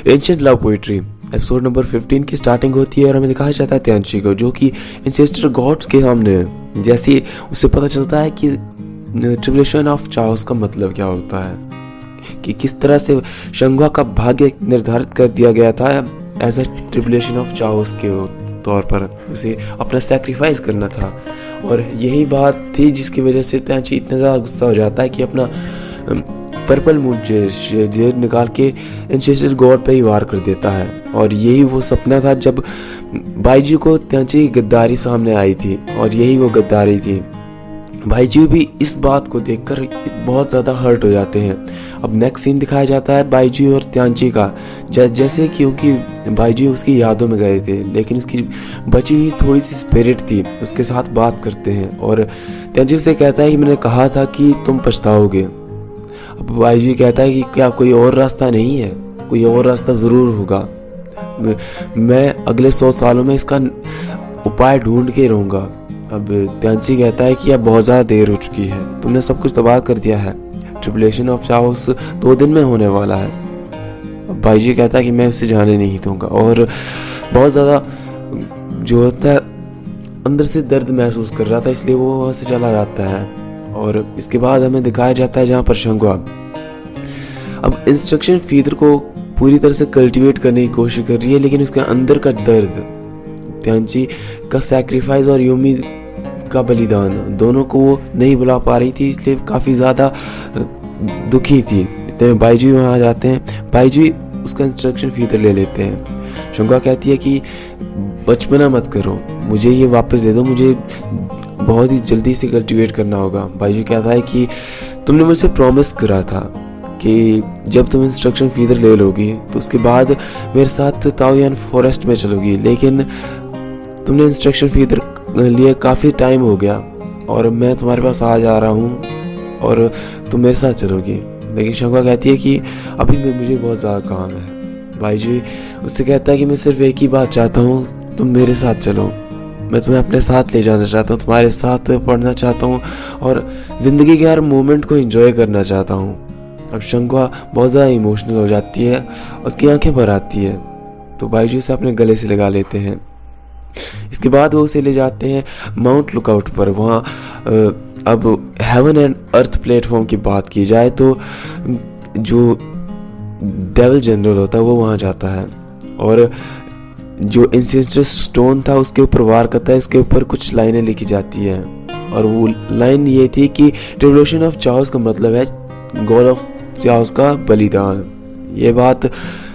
Ancient love poetry episode number 15 की starting होती है और हमें दिखाया जाता है त्यांची को, जो कि इंसेस्टर गॉड्स के सामने है। जैसे ही उसे पता चलता है कि ट्रिब्यूलेशन ऑफ चाओस का मतलब क्या होता है, कि किस तरह से शंगुआ का भाग्य निर्धारित कर दिया गया था as a tribulation of chaos के तौर पर, उसे अपना सेक्रीफाइस करना था। और यही बात थी जिसकी वजह से त्यांची इतना ज़्यादा गुस्सा हो जाता है कि अपना पर्पल मून जेर निकाल के इंसेस्टर गॉड पे ही वार कर देता है। और यही वो सपना था जब बाईजी को त्यांची की गद्दारी सामने आई थी, और यही वो गद्दारी थी। बाईजी भी इस बात को देखकर बहुत ज़्यादा हर्ट हो जाते हैं। अब नेक्स्ट सीन दिखाया जाता है बाईजी और त्यांची का, जैसे क्योंकि बाईजी उसकी यादों में गए थे, लेकिन उसकी बची हुई थोड़ी सी स्पिरिट थी, उसके साथ बात करते हैं और त्यांची से कहता है कि मैंने कहा था कि तुम पछताओगे। अब बाईजी कहता है कि क्या कोई और रास्ता नहीं है? कोई और रास्ता ज़रूर होगा, मैं अगले 100 सालों में इसका उपाय ढूंढ के रहूँगा। अब त्यांची कहता है कि अब बहुत ज़्यादा देर हो चुकी है, तुमने सब कुछ तबाह कर दिया है, ट्रिब्यूलेशन ऑफ चाओस 2 दिन में होने वाला है। अब बाईजी कहता है कि मैं उसे जाने नहीं दूंगा, और बहुत ज़्यादा जो होता है अंदर से दर्द महसूस कर रहा था, इसलिए वो वहाँ से चला जाता है। और इसके बाद हमें दिखाया जाता है जहाँ पर शंगुआ अब इंस्ट्रक्शन फीडर को पूरी तरह से कल्टीवेट करने की कोशिश कर रही है, लेकिन उसके अंदर का दर्द, त्यांची का सैक्रिफाइस और यूमी का बलिदान, दोनों को वो नहीं बुला पा रही थी, इसलिए काफ़ी ज़्यादा दुखी थी। इतने बाईजी वहाँ आ जाते हैं, बाईजी उसका इंस्ट्रक्शन फीडर ले लेते हैं। शंगुआ कहती है कि बचपना मत करो, मुझे ये वापस दे दो, मुझे बहुत ही जल्दी से कल्टीवेट करना होगा। बाईजी कहता है कि तुमने मुझसे प्रॉमिस करा था कि जब तुम इंस्ट्रक्शन फीडर ले लोगी तो उसके बाद मेरे साथ ताओयान फॉरेस्ट में चलोगी, लेकिन तुमने इंस्ट्रक्शन फीडर लिए काफ़ी टाइम हो गया और मैं तुम्हारे पास आ जा रहा हूँ और तुम मेरे साथ चलोगी। लेकिन शंगुआ कहती है कि अभी मुझे बहुत ज़्यादा काम है। बाईजी उससे कहता है कि मैं सिर्फ एक ही बात चाहता हूँ, तुम मेरे साथ चलो, मैं तुम्हें अपने साथ ले जाना चाहता हूँ, तुम्हारे साथ पढ़ना चाहता हूँ और ज़िंदगी के हर मोमेंट को एंजॉय करना चाहता हूँ। अब शंगुआ बहुत ज़्यादा इमोशनल हो जाती है, उसकी आंखें भर आती है, तो बाईजी उसे अपने गले से लगा लेते हैं। इसके बाद वो उसे ले जाते हैं माउंट लुकआउट पर। वहाँ अब हेवन एंड अर्थ प्लेटफॉर्म की बात की जाए तो जो डेविल जनरल होता है वो वहाँ जाता है, और जो इंसेस्टर स्टोन था उसके ऊपर वार करता है। इसके ऊपर कुछ लाइनें लिखी जाती हैं, और वो लाइन ये थी कि ट्रिब्यूलेशन ऑफ चाओस का मतलब है गॉड ऑफ चाओस का बलिदान। ये बात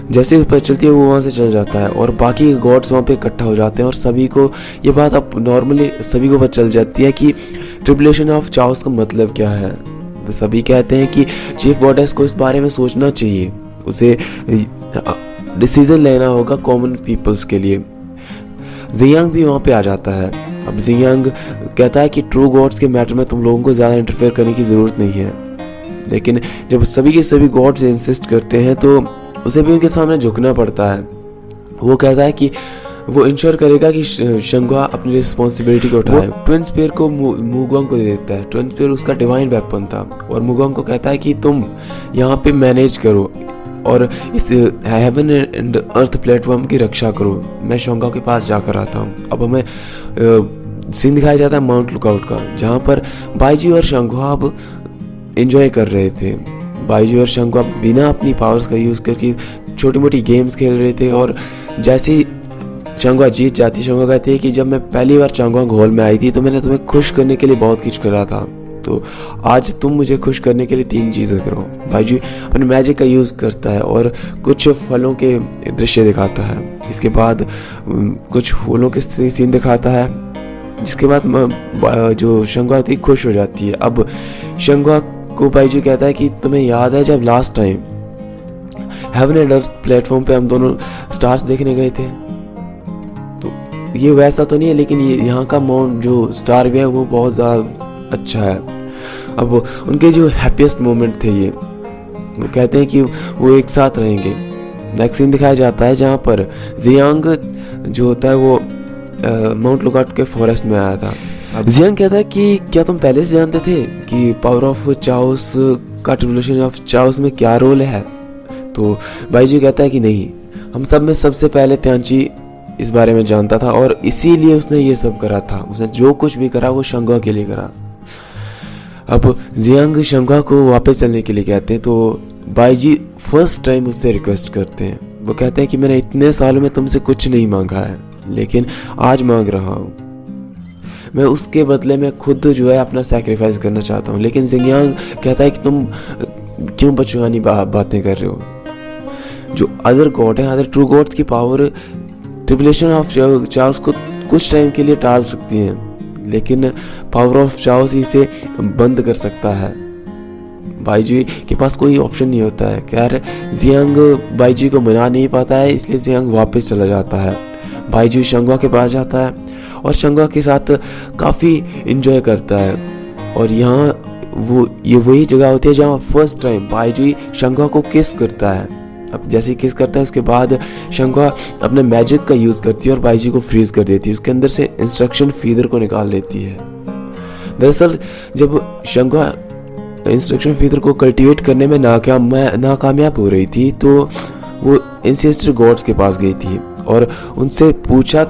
जैसे ऊपर चलती है वो वहाँ से चल जाता है, और बाकी गॉड्स वहाँ पे इकट्ठा हो जाते हैं, और सभी को ये बात अब नॉर्मली सभी को पता चल जाती है कि ट्रिब्यूलेशन ऑफ चाओस का मतलब क्या है। तो सभी कहते हैं कि चीफ गॉडेस को इस बारे में सोचना चाहिए, उसे डिसीजन लेना होगा कॉमन पीपल्स के लिए। जियांग भी वहाँ पे आ जाता है। अब जियांग कहता है कि ट्रू गॉड्स के मैटर में तुम लोगों को ज़्यादा इंटरफेयर करने की ज़रूरत नहीं है, लेकिन जब सभी के सभी गॉड्स इंसिस्ट करते हैं तो उसे भी उनके सामने झुकना पड़ता है। वो कहता है कि वो इंश्योर करेगा कि शंगुआ अपनी रिस्पॉन्सिबिलिटी को उठाए। ट्विन स्पीयर को मुगोंग को दे देता है। ट्विन स्पीयर उसका डिवाइन वेपन था, और मुगोंग को कहता है कि तुम यहाँ पे मैनेज करो और इस हेवन एंड अर्थ प्लेटफॉर्म की रक्षा करो, मैं शंगुआ के पास जाकर आता हूँ। अब हमें सीन दिखाया जाता है माउंट लुकआउट का, जहाँ पर बाईजी और शंगुआ अब एंजॉय कर रहे थे। बाईजी और शंगुआ बिना अपनी पावर्स का यूज़ करके छोटी मोटी गेम्स खेल रहे थे, और जैसे ही शंगुआ जीत जाती, शंगुआ कहती है कि जब मैं पहली बार चांगवांग हॉल में आई थी तो मैंने तुम्हें खुश करने के लिए बहुत कुछ करा था, तो आज तुम मुझे खुश करने के लिए 3 चीज़ें करो। बाईजी अपने मैजिक का यूज़ करता है और कुछ फलों के दृश्य दिखाता है। इसके बाद कुछ फूलों के सीन दिखाता है, जिसके बाद जो शंगुआ थी खुश हो जाती है। अब शंगुआ को बाईजी कहता है कि तुम्हें याद है जब last time heaven and earth platform पे हम दोनों स्टार्स देखने गए थे? तो ये वैसा तो नहीं है, लेकिन ये यहाँ का माउंट जो स्टार व्यू है वो बहुत ज़्यादा अच्छा है। अब उनके जो हैप्पीएस्ट मोमेंट थे ये, वो कहते हैं कि वो एक साथ रहेंगे। नेक्स्ट सीन दिखाया जाता है जहाँ पर जियांग जो होता है वो माउंट लुकआउट के फॉरेस्ट में आया था। जियांग कहता है कि क्या तुम पहले से जानते थे कि पावर ऑफ चाओस का ट्रिब्यूलेशन ऑफ चाओस में क्या रोल है? तो बाईजी कहता है कि नहीं, हम सब में सबसे पहले त्यांची इस बारे में जानता था और इसीलिए उसने ये सब करा था। उसने जो कुछ भी करा वो शंगुआ के लिए करा। अब जियांग शंगुआ को वापस चलने के लिए कहते हैं तो बाईजी फर्स्ट टाइम उससे रिक्वेस्ट करते हैं। वो कहते हैं कि मैंने इतने सालों में तुमसे कुछ नहीं मांगा है, लेकिन आज मांग रहा हूँ। मैं उसके बदले में खुद जो है अपना सैक्रिफाइस करना चाहता हूँ। लेकिन जियांग कहता है कि तुम क्यों बचकानी बातें कर रहे हो। जो अदर गॉड है, अदर ट्रू गॉड्स की पावर ट्रिब्यूलेशन ऑफ चाओस को कुछ टाइम के लिए टाल सकती है, लेकिन पावर ऑफ चाओस इसे बंद कर सकता है। बाईजी के पास कोई ऑप्शन नहीं होता है। खैर जियांग बाईजी को मना नहीं पाता है, इसलिए जियांग वापस चला जाता है। बाईजी शंगुआ के पास जाता है और शंगुआ के साथ काफ़ी इंजॉय करता है। और यहाँ ये वही जगह होती है जहाँ फर्स्ट टाइम बाईजी शंगुआ को किस करता है। अब जैसे किस करता है उसके बाद शंगुआ अपने मैजिक का यूज़ करती है और बाईजी को फ्रीज कर देती है। उसके अंदर से इंस्ट्रक्शन फीडर को निकाल लेती है। दरअसल जब शंगुआ इंस्ट्रक्शन फीडर को कल्टीवेट करने में नाकामयाब हो रही थी तो वो एंसेस्टर गॉड्स के पास गई थी और उनसे पूछा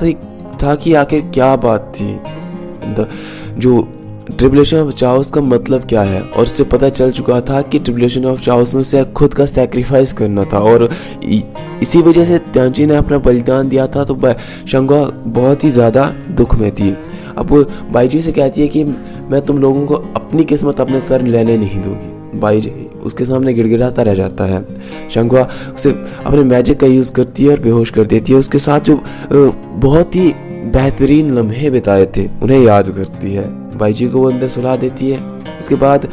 था कि आखिर क्या बात थी, जो ट्रिब्यूलेशन ऑफ चाओस का मतलब क्या है। और उससे पता चल चुका था कि ट्रिब्यूलेशन ऑफ चाओस में से खुद का सैक्रिफाइस करना था और इसी वजह से त्यांची ने अपना बलिदान दिया था। तो शंगुआ बहुत ही ज़्यादा दुख में थी। अब वो बाईजी से कहती है कि मैं तुम लोगों को अपनी किस्मत अपने सर लेने नहीं दूंगी। बाईजी उसके सामने गिड़गिड़ाता रह जाता है। शंगुआ उसे अपने मैजिक का यूज़ करती है और बेहोश कर देती है। उसके साथ जो बहुत ही बेहतरीन लम्हे बिताए थे उन्हें याद करती है। बाईजी को वो अंदर सुला देती है। इसके बाद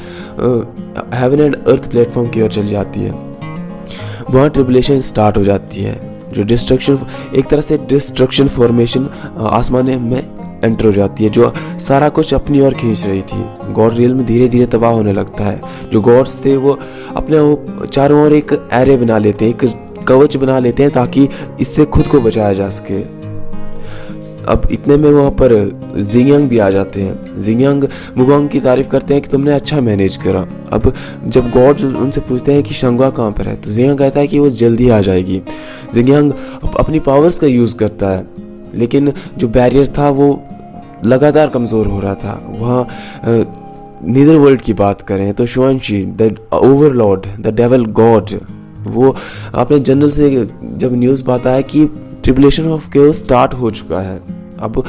हेवन एंड अर्थ प्लेटफॉर्म की ओर चली जाती है। वहाँ ट्रिब्यूलेशन स्टार्ट हो जाती है। जो डिस्ट्रक्शन, एक तरह से डिस्ट्रक्शन फॉर्मेशन आसमान में एंटर हो जाती है, जो सारा कुछ अपनी ओर खींच रही थी। गॉड रियल में धीरे धीरे तबाह होने लगता है। जो गॉड्स थे वो अपने चारों ओर एक एरे बना लेते हैं, एक कवच बना लेते हैं ताकि इससे खुद को बचाया जा सके। अब इतने में वहाँ पर जियांग भी आ जाते हैं। जियांग मुगोंग की तारीफ करते हैं कि तुमने अच्छा मैनेज करा। अब जब गॉड उनसे पूछते हैं कि शंगुआ कहाँ पर है तो जियांग कहता है कि वो जल्दी आ जाएगी। जियांग अपनी पावर्स का यूज़ करता है, लेकिन जो बैरियर था वो लगातार कमज़ोर हो रहा था। वहाँ नीदर वर्ल्ड की बात करें तो शुआनशी the overlord, the devil god, वो अपने जनरल से जब न्यूज़ पाता है कि ट्रिब्यूलेशन ऑफ केओस स्टार्ट हो चुका है। अब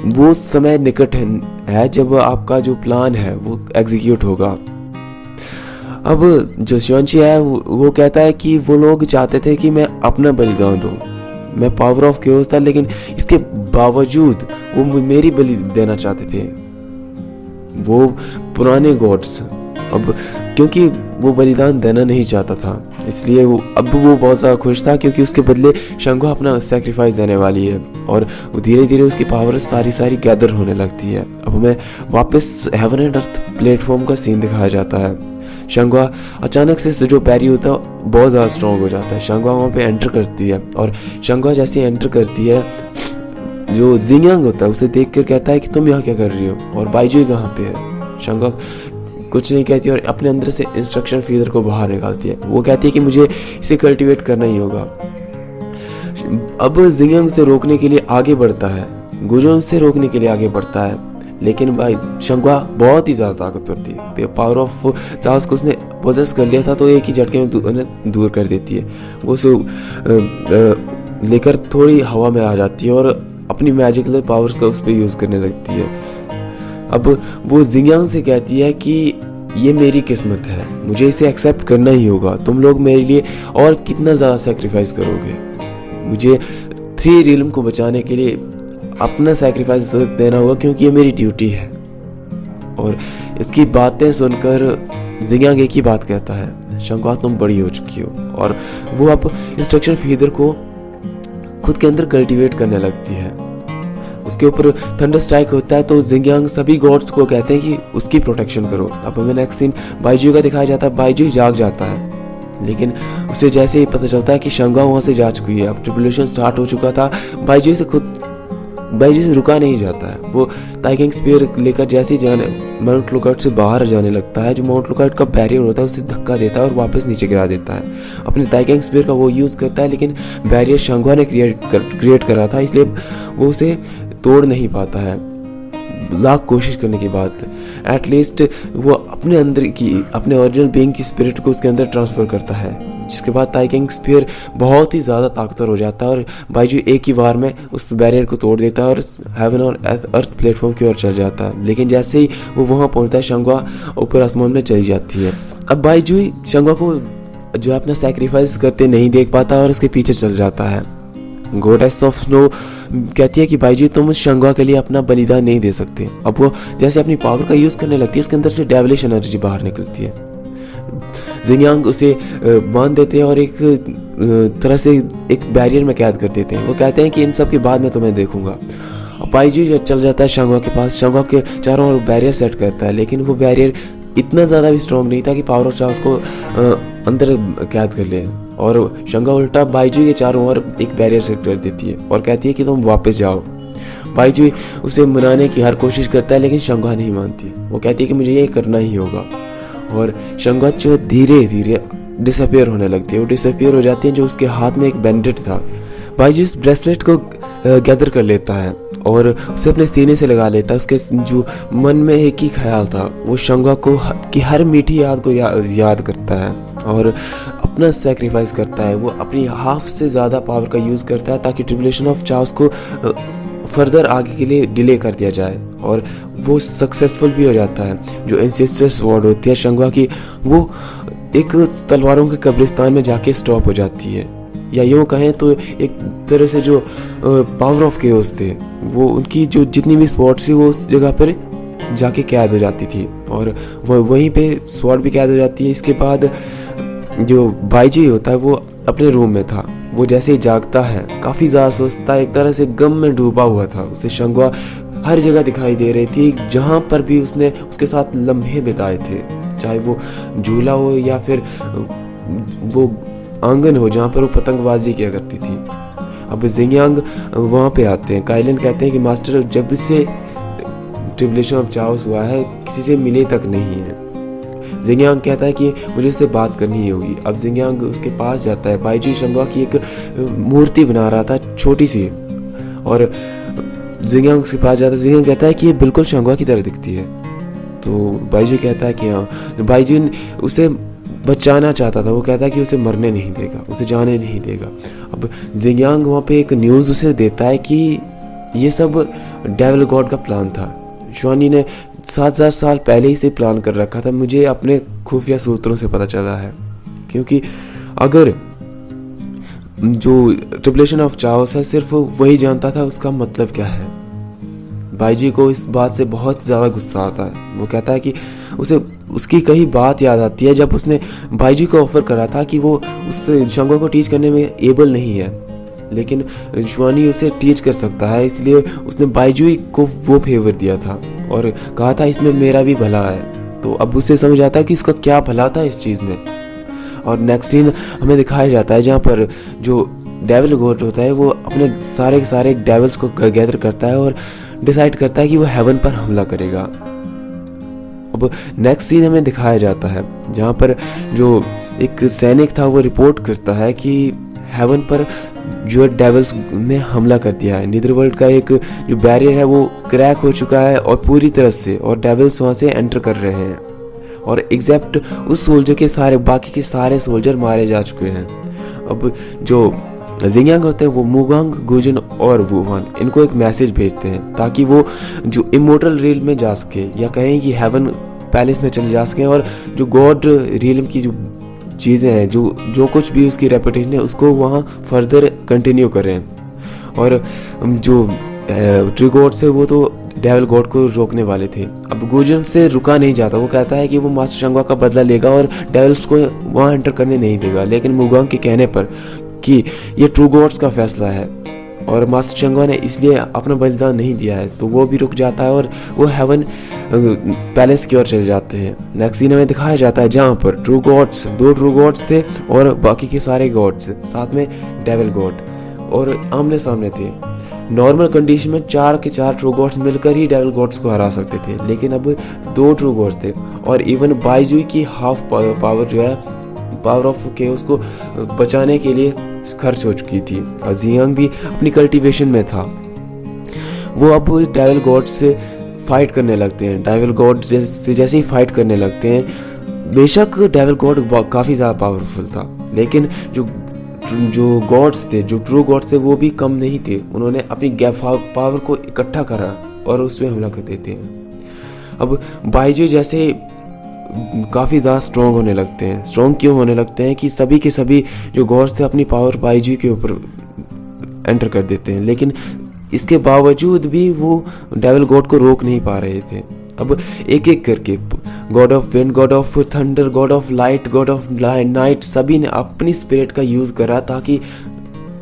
वो समय निकट है जब आपका जो प्लान है वो एग्जीक्यूट होगा। अब जो शुआनशी है वो कहता है कि वो लोग चाहते थे कि मैं अपना बलिदान दूं। मैं पावर ऑफ केओस था, लेकिन इसके बावजूद वो मेरी बलि देना चाहते थे, वो पुराने गॉड्स। अब क्योंकि वो बलिदान देना नहीं चाहता था, इसलिए वो बहुत ज़्यादा खुश था क्योंकि उसके बदले शंगुआ अपना सैक्रिफाइस देने वाली है और वो धीरे धीरे उसकी पावर सारी गैदर होने लगती है। अब हमें वापस हेवन एंड अर्थ प्लेटफॉर्म का सीन दिखाया जाता है। शंगुआ अचानक से जो बैरी होता है बहुत ज़्यादा स्ट्रॉन्ग हो जाता है। शंगुआ वहाँ पे एंटर करती है और शंगुआ जैसे एंटर करती है, जो जियांग होता है उसे देख कर कहता है कि तुम यहाँ क्या कर रही हो और बाईजी कहाँ पे है। शंगुआ कुछ नहीं कहती और अपने अंदर से इंस्ट्रक्शन फीडर को बाहर निकालती है। वो कहती है कि मुझे इसे कल्टीवेट करना ही होगा। अब जियांग उसे रोकने के लिए आगे बढ़ता है, गुजोन उसे रोकने के लिए आगे बढ़ता है, लेकिन भाई शंगुआ बहुत ही ज़्यादा ताकतवर थी। पावर ऑफ चाओस को उसने पोजेस कर लिया था तो एक ही झटके में दूर कर देती है। वो उसे लेकर थोड़ी हवा में आ जाती है और अपनी मैजिकल पावर्स का उस पर यूज़ करने लगती है। अब वो जियांग से कहती है कि ये मेरी किस्मत है, मुझे इसे एक्सेप्ट करना ही होगा। तुम लोग मेरे लिए और कितना ज़्यादा सेक्रीफाइस करोगे, मुझे 3 रियल्म को बचाने के लिए अपना सेक्रीफाइस देना होगा क्योंकि ये मेरी ड्यूटी है। और इसकी बातें सुनकर जियांग एक ही बात कहता है, शंगुआ तुम बड़ी हो चुकी हो। और वो अब इंस्ट्रक्शन फीडर को खुद के अंदर कल्टीवेट करने लगती है। उसके ऊपर थंडर स्ट्राइक होता है तो जियांग सभी गॉड्स को कहते हैं कि उसकी प्रोटेक्शन करो। अब हमें नेक्स्ट सीन बाईजी का दिखाया जाता है। बाईजी जाग जाता है, लेकिन उसे जैसे ही पता चलता है कि शंगुआ वहाँ से जा चुकी है, अब ट्रिब्यूलेशन स्टार्ट हो चुका था। बाईजी से खुद बाईजी से रुका नहीं जाता है। वो ताइकिंग स्पीयर लेकर जैसे ही जाने माउंट लुकआउट से बाहर जाने लगता है, जो माउंट लुकआउट का बैरियर होता है उसे धक्का देता है और वापस नीचे गिरा देता है। अपने ताइकिंग स्पीयर का वो यूज़ करता है, लेकिन बैरियर शंगुआ ने क्रिएट करा था, इसलिए वो उसे तोड़ नहीं पाता है। लाख कोशिश करने के बाद एटलीस्ट वो अपने अंदर की, अपने ओरिजिनल बीइंग की स्पिरिट को उसके अंदर ट्रांसफ़र करता है, जिसके बाद ताइकिंग स्पीयर बहुत ही ज़्यादा ताकतवर हो जाता है और बाईजू एक ही बार में उस बैरियर को तोड़ देता है और हेवन और अर्थ प्लेटफॉर्म की ओर चल जाता है। लेकिन जैसे ही वो वहाँ पहुँचता है, शंगुआ ऊपर आसमान में चली जाती है। अब बाईजू शंगुआ को जो अपना सेक्रीफाइस करते नहीं देख पाता और उसके पीछे चल जाता है। गॉडेस ऑफ स्नो कहती है कि बाईजी तुम शंगुआ के लिए अपना बलिदान नहीं दे सकते। अब वो जैसे अपनी पावर का यूज़ करने लगती है, उसके अंदर से डेविलिश एनर्जी बाहर निकलती है। जिंगयांग उसे बांध देते हैं और एक तरह से एक बैरियर में कैद कर देते हैं। वो कहते हैं कि इन सब के बाद मैं तुम्हें देखूंगा। अब बाईजी चल जाता है शंगुआ के पास, शंगुआ के चारों ओर बैरियर सेट करता है, लेकिन वो बैरियर इतना ज़्यादा भी स्ट्रॉन्ग नहीं था कि पावर ऑफ चार्ल्स को अंदर कैद कर ले। और शंगुआ उल्टा बाईजी के चारों ओर एक बैरियर सेट कर देती है और कहती है कि तुम वापस जाओ। बाईजी उसे मनाने की हर कोशिश करता है, लेकिन शंगुआ नहीं मानती। वो कहती है कि मुझे ये करना ही होगा और शंगुआ जो धीरे धीरे डिसअपियर होने लगती है। वो डिसअपियर हो जाती है। जो उसके हाथ में एक बैंडेड था, बाईजी उस ब्रेसलेट को गैदर कर लेता है और उसे अपने सीने से लगा लेता है। उसके जो मन में एक ही ख्याल था, वो शंगुआ को की हर मीठी याद को याद करता है और अपना सेक्रीफाइस करता है। वो अपनी हाफ से ज़्यादा पावर का यूज़ करता है ताकि ट्रिब्यूलेशन ऑफ चार्ल्स को फर्दर आगे के लिए डिले कर दिया जाए, और वो सक्सेसफुल भी हो जाता है। जो एंसेस्टर स्वॉर्ड होती है शंगुआ की, वो एक तलवारों के कब्रिस्तान में जाके स्टॉप हो जाती है, या यूँ कहें तो एक तरह से जो पावर ऑफ केओस थे, वो उनकी जो जितनी भी स्वॉर्ड थी वो उस जगह पर जाके कैद हो जाती थी और वहीं पे स्वॉर्ड भी कैद हो जाती है। इसके बाद जो बाईजी होता है वो अपने रूम में था। वो जैसे ही जागता है काफ़ी ज़्यादा सोचता है, एक तरह से गम में डूबा हुआ था। उसे शंगुआ हर जगह दिखाई दे रही थी, जहाँ पर भी उसने उसके साथ लम्हे बिताए थे, चाहे वो झूला हो या फिर वो आंगन हो जहाँ पर वो पतंगबाजी किया करती थी। अब जिंगयांग वहाँ पे आते हैं। काइलन कहते हैं कि मास्टर जब से ट्रिब्यूलेशन ऑफ चार्ल्स हुआ है किसी से मिले तक नहीं है। जिंगयांग कहता है कि मुझे उससे बात करनी ही होगी। अब जिंगयांग उसके पास जाता है। बाईजी शंगुआ की एक मूर्ति बना रहा था छोटी सी, और जिंगयांग उसके पास जाता है। जिंगयांग कहता है कि ये बिल्कुल शंगुआ की तरह दिखती है। तो बाईजी कहता है कि हाँ। बाईजी उसे बचाना चाहता था। वो कहता है कि उसे मरने नहीं देगा, उसे जाने नहीं देगा। अब जिंगयांग वहाँ पे एक न्यूज़ उसे देता है कि ये सब डेविल गॉड का प्लान था। श्वानी ने 7000 साल पहले ही से प्लान कर रखा था। मुझे अपने खुफिया सूत्रों से पता चला है, क्योंकि अगर जो ट्रिब्यूलेशन ऑफ चार्ल्स है सिर्फ वही जानता था उसका मतलब क्या है। बाईजी को इस बात से बहुत ज़्यादा गुस्सा आता है। वो कहता है कि उसे उसकी कई बात याद आती है जब उसने बाईजी को ऑफर करा था कि वो उस शंगुआ को टीच करने में एबल नहीं है, लेकिन श्वानी उसे टीच कर सकता है, इसलिए उसने बाईजी को वो फेवर दिया था और कहा था इसमें मेरा भी भला है। तो अब उसे समझ आता है कि इसका क्या भला था इस चीज़ में। और नेक्स्ट सीन हमें दिखाया जाता है जहाँ पर जो डेविल गॉड होता है वो अपने सारे के सारे डेविल्स को गैदर करता है और डिसाइड करता है कि वो हेवन पर हमला करेगा। अब नेक्स्ट सीन हमें दिखाया जाता है जहाँ पर जो एक सैनिक था वो रिपोर्ट करता है कि हेवन पर जो डेविल्स ने हमला कर दिया है। नीदरवर्ल्ड का एक जो बैरियर है वो क्रैक हो चुका है और पूरी तरह से, और डेविल्स वहाँ से एंटर कर रहे हैं, और एग्जैक्ट उस सोल्जर के सारे बाकी के सारे सोल्जर मारे जा चुके हैं। अब जो जिंगयांग होते हैं वो मुगांग, गुजन और वुहान इनको एक मैसेज भेजते हैं ताकि वो जो इमोर्टल रियल में जा सके, या कहें कि हेवन पैलेस में चले जा सकें, और जो गॉड रियल की जो चीज़ें हैं, जो कुछ भी उसकी रेपुटेशन है उसको वहाँ फर्दर कंटिन्यू करें। और जो ट्री गॉड्स है वो तो डेविल गॉड को रोकने वाले थे। अब गुजन से रुका नहीं जाता। वो कहता है कि वो मास्टर शंगुआ का बदला लेगा और डेविल्स को वहाँ एंटर करने नहीं देगा, लेकिन मुगांग के कहने पर कि ये ट्रू गॉड्स का फैसला है और मास्टर शंगुआ ने इसलिए अपना बलिदान नहीं दिया है, तो वो भी रुक जाता है और वो हेवन पैलेस की ओर चले जाते हैं। नेक्स्ट सीन हमें दिखाया जाता है जहाँ पर ट्रू गॉड्स, 2 ट्रू गॉड्स थे और बाकी के सारे गॉड्स साथ में डेविल गॉड और आमने सामने थे। नॉर्मल कंडीशन में 4 के 4 ट्रू गॉड्स मिलकर ही डेविल गॉड्स को हरा सकते थे, लेकिन अब 2 ट्रू गॉड्स थे और इवन बाइजुई की हाफ पावर जो है पावर ऑफ केओस को बचाने के लिए खर्च हो चुकी थी। और जियांग भी अपनी कल्टीवेशन में था। वो अब डेविल गॉड से फाइट करने लगते हैं। डेविल गॉड जैसे ही फाइट करने लगते हैं, बेशक डेविल गॉड काफ़ी ज़्यादा पावरफुल था, लेकिन जो गॉड्स थे, जो ट्रू गॉड्स थे, वो भी कम नहीं थे। उन्होंने अपनी पावर को इकट्ठा करा और उसमें हमला कर देते हैं। अब बाइजू जैसे काफ़ी ज़्यादा स्ट्रॉन्ग होने लगते हैं। स्ट्रॉन्ग क्यों होने लगते हैं कि सभी के सभी जो गॉड्स थे अपनी पावर बाइजू के ऊपर एंटर कर देते हैं, लेकिन इसके बावजूद भी वो डेविल गॉड को रोक नहीं पा रहे थे। अब एक एक करके God of wind, God of thunder, God of light, God of night, सभी ने अपनी स्पिरिट का यूज़ करा ताकि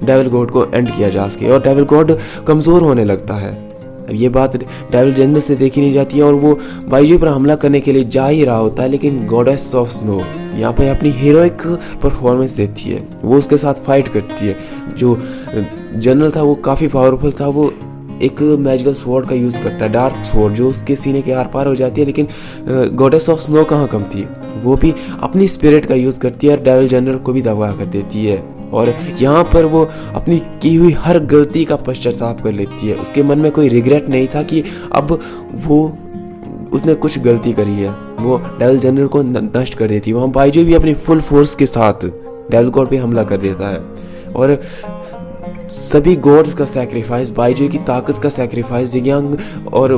डेविल गॉड को एंड किया जा सके और डेविल गॉड कमज़ोर होने लगता है। अब ये बात डेविल जनरल से देखी नहीं जाती है और वो बाइजू पर हमला करने के लिए जा ही रहा होता है, लेकिन गॉडेस ऑफ स्नो यहाँ पे अपनी हीरोइक परफॉर्मेंस देती है। वो उसके साथ फाइट करती है। जो जनरल था वो काफ़ी पावरफुल था। वो एक मैजिकल स्वॉर्ड का यूज़ करता है, डार्क स्वॉर्ड, जो उसके सीने के आर पार हो जाती है, लेकिन गॉडेस ऑफ स्नो कहाँ कम थी। वो भी अपनी स्पिरिट का यूज़ करती है और डेविल जनरल को भी दबा कर देती है। और यहाँ पर वो अपनी की हुई हर गलती का पश्चाताप कर लेती है। उसके मन में कोई रिग्रेट नहीं था कि अब वो उसने कुछ गलती करी है। वो डेविल जनरल को नष्ट कर देती है। वहाँ बाइजू भी अपनी फुल फोर्स के साथ डेविल गॉड पे हमला कर देता है और सभी गॉड्स का सैक्रिफाइस, बाइजू की ताकत का सैक्रिफाइस, जियांग और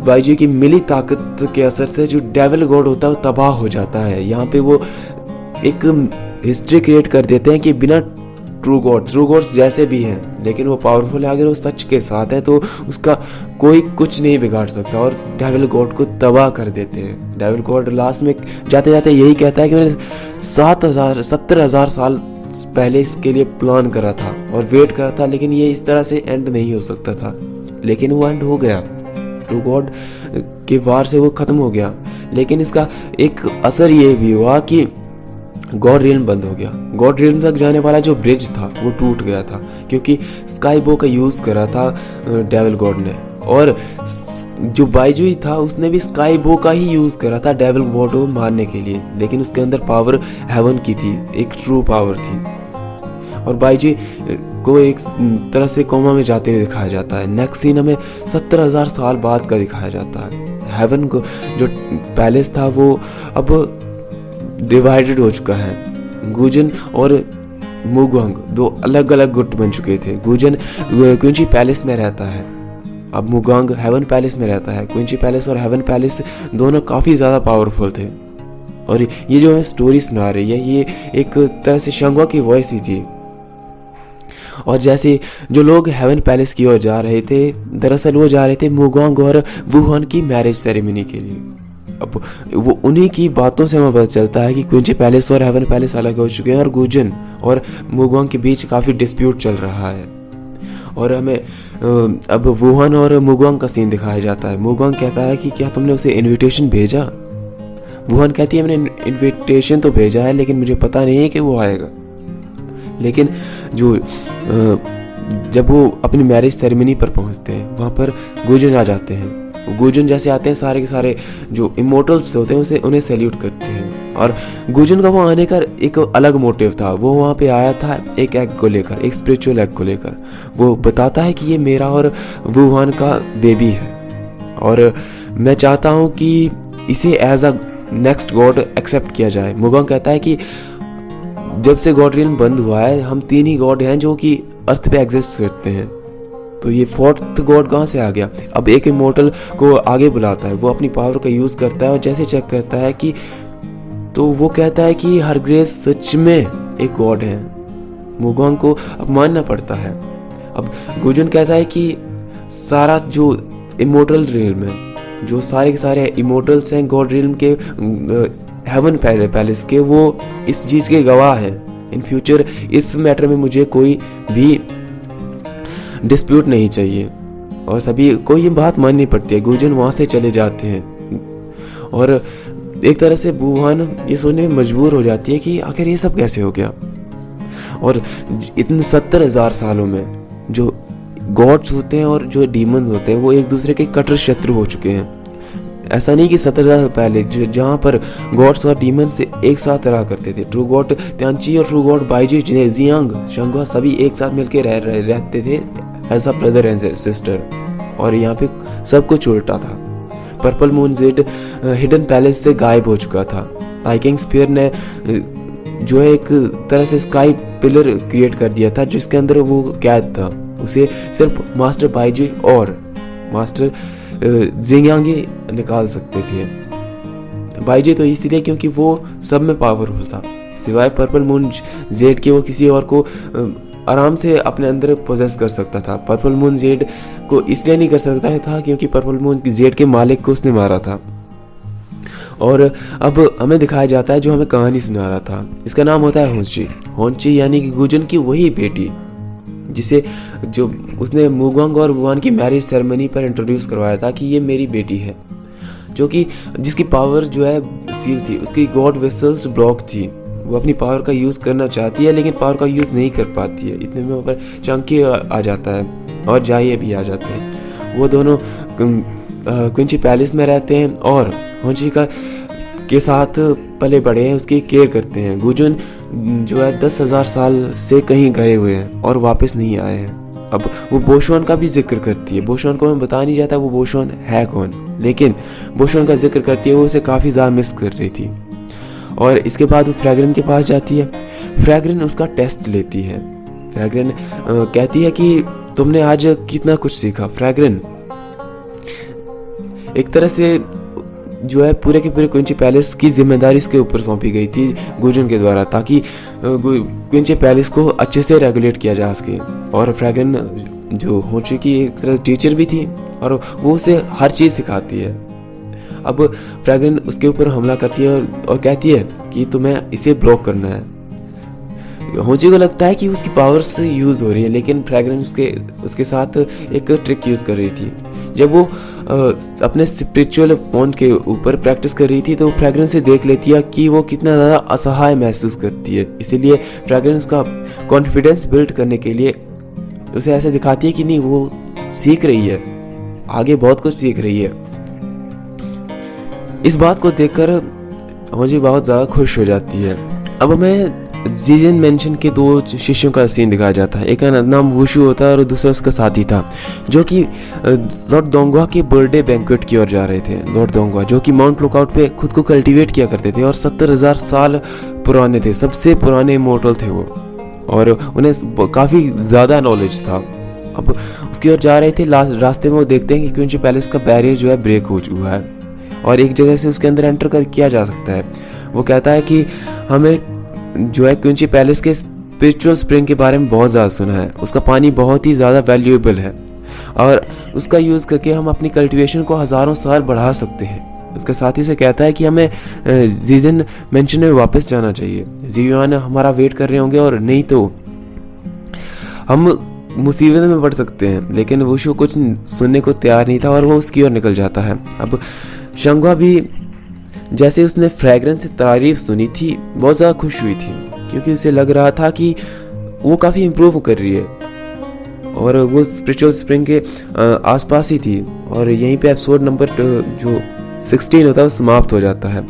बाइजू की मिली ताकत के असर से जो डेविल गॉड होता है वो तबाह हो जाता है। यहाँ पे वो एक हिस्ट्री क्रिएट कर देते हैं कि बिना ट्रू गॉड्स जैसे भी हैं, लेकिन वो पावरफुल है, अगर वो सच के साथ हैं तो उसका कोई कुछ नहीं बिगाड़ सकता और डेविल गॉड को तबाह कर देते हैं। डेविल गॉड लास्ट में जाते जाते यही कहता है कि मैंने 70,000 साल पहले इसके लिए प्लान करा था और वेट करा था, लेकिन ये इस तरह से एंड नहीं हो सकता था, लेकिन वो एंड हो गया। ट्रू गॉड के वार से वो खत्म हो गया, लेकिन इसका एक असर ये भी हुआ कि गॉड रियल्म बंद हो गया। गॉड रियल्म तक जाने वाला जो ब्रिज था वो टूट गया था, क्योंकि स्काई बो का यूज़ करा था डेविल गॉड ने, और जो बाइजुई था उसने भी स्काई बो का ही यूज़ करा था डेविल गॉड को मारने के लिए, लेकिन उसके अंदर पावर हेवन की थी, एक ट्रू पावर थी। और बाइजुई को एक तरह से कोमा में जाते हुए दिखाया जाता है। नेक्स्ट सीन हमें 70,000 साल बाद का दिखाया जाता है। हेवन को जो पैलेस था वो अब डिवाइडेड हो चुका है। गुजन और मुगवांग दो अलग अलग गुट बन चुके थे। गुजन क्विंची पैलेस में रहता है, अब मुगवांग हेवन पैलेस में रहता है। क्विंची पैलेस और हेवन पैलेस दोनों काफ़ी ज़्यादा पावरफुल थे। और ये जो है स्टोरी सुना रही है, ये एक तरह से शंगवा की वॉइस ही थी। और जैसे जो लोग हेवन पैलेस की ओर जा रहे थे, दरअसल वो जा रहे थे मुगवांग और वुहान की मैरिज सेरेमनी के लिए। अब वो उन्हीं की बातों से हमें पता चलता है कि क्विंची पैलेस और हेवन पैलेस अलग हो चुके हैं और गुजन और मुगवांग के बीच काफ़ी डिस्प्यूट चल रहा है। और हमें अब वुहान और मुगवांग का सीन दिखाया जाता है। मुगवांग कहता है कि क्या तुमने उसे इनविटेशन भेजा? वुहान कहती है मैंने इनविटेशन तो भेजा है, लेकिन मुझे पता नहीं है कि वो आएगा। लेकिन जो जब वो अपनी मैरिज सेरेमनी पर पहुंचते हैं, वहाँ पर गुजन आ जाते हैं। गुजन जैसे आते हैं, सारे के सारे जो इमोर्टल्स होते हैं उसे उन्हें सैल्यूट करते हैं। और गुजन का वो आने का एक अलग मोटिव था। वो वहाँ पे आया था एक एग को लेकर, एक स्पिरिचुअल एग को लेकर। वो बताता है कि ये मेरा और वुहान का बेबी है और मैं चाहता हूँ कि इसे as a next god accept किया जाए। मुगवांग कहता है कि जब से गॉड रियल्म बंद हुआ है, हम 3 ही गॉड हैं जो कि अर्थ पे एग्जिस्ट करते हैं, तो ये 4th गॉड कहाँ से आ गया? अब एक इमोर्टल को आगे बुलाता है, वो अपनी पावर का यूज़ करता है और जैसे चेक करता है कि तो वो कहता है कि हरग्रेस सच में एक गॉड है। मुगवांग को अब मानना पड़ता है। अब गुजन कहता है कि सारा जो इमोर्टल रियल्म है, जो सारे के सारे इमोर्टल्स हैं गॉड रियल्म के हेवन पैलेस के, वो इस चीज़ के गवाह हैं। इन फ्यूचर इस मैटर में मुझे कोई भी डिस्प्यूट नहीं चाहिए। और सभी को ये बात माननी पड़ती है। गुजन वहाँ से चले जाते हैं और एक तरह से वुहान ये सोचने में मजबूर हो जाती है कि आखिर ये सब कैसे हो गया। और इतने 70,000 सालों में जो गॉड्स होते हैं और जो डीमंस होते हैं वो एक दूसरे के कट्टर शत्रु हो चुके हैं। ऐसा नहीं कि 17,000 पहले जहाँ पर गॉड्स और डीमंस एक साथ रहा करते थे। ट्रू गॉड त्यांची और ट्रू गॉड बाइजी, जियांग, शंगवा सभी एक साथ मिलकर रहते थे as a brother and sister. और यहाँ पे सब कुछ उल्टा था। Purple moon jade hidden palace से गायब हो चुका था। ताइकिंग स्पीयर ने जो है एक तरह से स्काई पिलर क्रिएट कर दिया था जिसके अंदर वो कैद था। उसे सिर्फ मास्टर बाइजी और मास्टर जियांग ही निकाल सकते थे। बाइजी तो इसलिए क्योंकि वो सब में पावरफुल था, सिवाय पर्पल मून जेड के वो किसी और को आराम से अपने अंदर पोजेस कर सकता था। पर्पल मून जेड को इसलिए नहीं कर सकता था क्योंकि पर्पल मून जेड के मालिक को उसने मारा था। और अब हमें दिखाया जाता है जो हमें कहानी सुना रहा था, इसका नाम होता है होंची। होंची यानी कि गुजन की वही बेटी जिसे जो उसने मुगवांग और वुआन की मैरिज सेरेमनी पर इंट्रोड्यूस करवाया था कि ये मेरी बेटी है, जो कि जिसकी पावर जो है सील थी, उसकी गॉड वेसल्स ब्लॉक थी। वो अपनी पावर का यूज़ करना चाहती है लेकिन पावर का यूज़ नहीं कर पाती है। इतने में ऊपर चंकी आ जाता है और जाइए भी आ जाते हैं। वो दोनों क्विंची पैलेस में रहते हैं और होंची के साथ पले बड़े हैं, उसकी केयर करते हैं। गुजुन जो है 10,000 साल से कहीं गए हुए हैं और वापस नहीं आए हैं। अब वो बोशोन का भी जिक्र करती है। बोशोन को हमें बता नहीं जाता वो बोशोन है कौन, लेकिन बोशोन का जिक्र करती है। वो उसे काफ़ी ज़्यादा मिस कर रही थी। और इसके बाद वो फ्रैग्रिन के पास जाती है। फ्रैग्रिन उसका टेस्ट लेती है। फ्रैग्रिन कहती है कि तुमने आज कितना कुछ सीखा। फ्रैग्रिन एक तरह से जो है पूरे के पूरे क्विंची पैलेस की जिम्मेदारी उसके ऊपर सौंपी गई थी गुजुन के द्वारा, ताकि क्विंची पैलेस को अच्छे से रेगुलेट किया जा सके। और फ्रैग्रिन जो होंची की एक तरह टीचर भी थी और वो उसे हर चीज़ सिखाती है। अब फ्रैग्रिन उसके ऊपर हमला करती है और कहती है कि तुम्हें इसे ब्लॉक करना है। होंची को लगता है कि उसकी पावर्स यूज़ हो रही है, लेकिन फ्रैग्रिन उसके साथ एक ट्रिक यूज़ कर रही थी। जब वो अपने स्पिरिचुअल पॉइंट के ऊपर प्रैक्टिस कर रही थी तो फ्रैग्रिन से देख लेती है कि वो कितना ज़्यादा असहाय महसूस करती है। इसीलिए फ्रैग्रिन उसका कॉन्फिडेंस बिल्ड करने के लिए उसे ऐसे दिखाती है कि नहीं, वो सीख रही है, आगे बहुत कुछ सीख रही है। इस बात को देखकर होंची बहुत ज़्यादा खुश हो जाती है। अब हमें जीजन मेंशन के दो शिष्यों का सीन दिखाया जाता है। एक का नाम वुशु होता है और दूसरा उसका साथी था, जो कि लॉर्ड दोंगवा के बर्थडे बैंक्वेट की ओर जा रहे थे। लॉर्ड दोंगवा जो कि माउंट लुकआउट पे खुद को कल्टीवेट किया करते थे और 70,000 साल पुराने थे, सबसे पुराने इमोर्टल थे वो, और उन्हें काफ़ी ज़्यादा नॉलेज था। अब उसकी ओर जा रहे थे। रास्ते में वो देखते हैं कि क्विंची पैलेस का बैरियर जो है ब्रेक हो चुका है और एक जगह से उसके अंदर एंटर किया जा सकता है। वो कहता है कि हमें जो है क्विंची पैलेस के स्पिरिचुअल स्प्रिंग के बारे में बहुत ज़्यादा सुना है। उसका पानी बहुत ही ज़्यादा वैल्यूएबल है और उसका यूज़ करके हम अपनी कल्टीवेशन को हज़ारों साल बढ़ा सकते हैं। उसके साथी से कहता है कि हमें जीजन मेंशन में वापस जाना चाहिए। जीयुआन हमारा वेट कर रहे होंगे और नहीं तो हम मुसीबत में पड़ सकते हैं। लेकिन वुशु कुछ सुनने को तैयार नहीं था और वो उसकी ओर निकल जाता है। अब शंगवा भी जैसे उसने फ्रैग्रेंस से तारीफ सुनी थी बहुत ज़्यादा खुश हुई थी, क्योंकि उसे लग रहा था कि वो काफ़ी इम्प्रूव कर रही है और वो स्पिरिचुअल स्प्रिंग के आसपास ही थी। और यहीं पे एपिसोड नंबर जो 16 होता है वो समाप्त हो जाता है।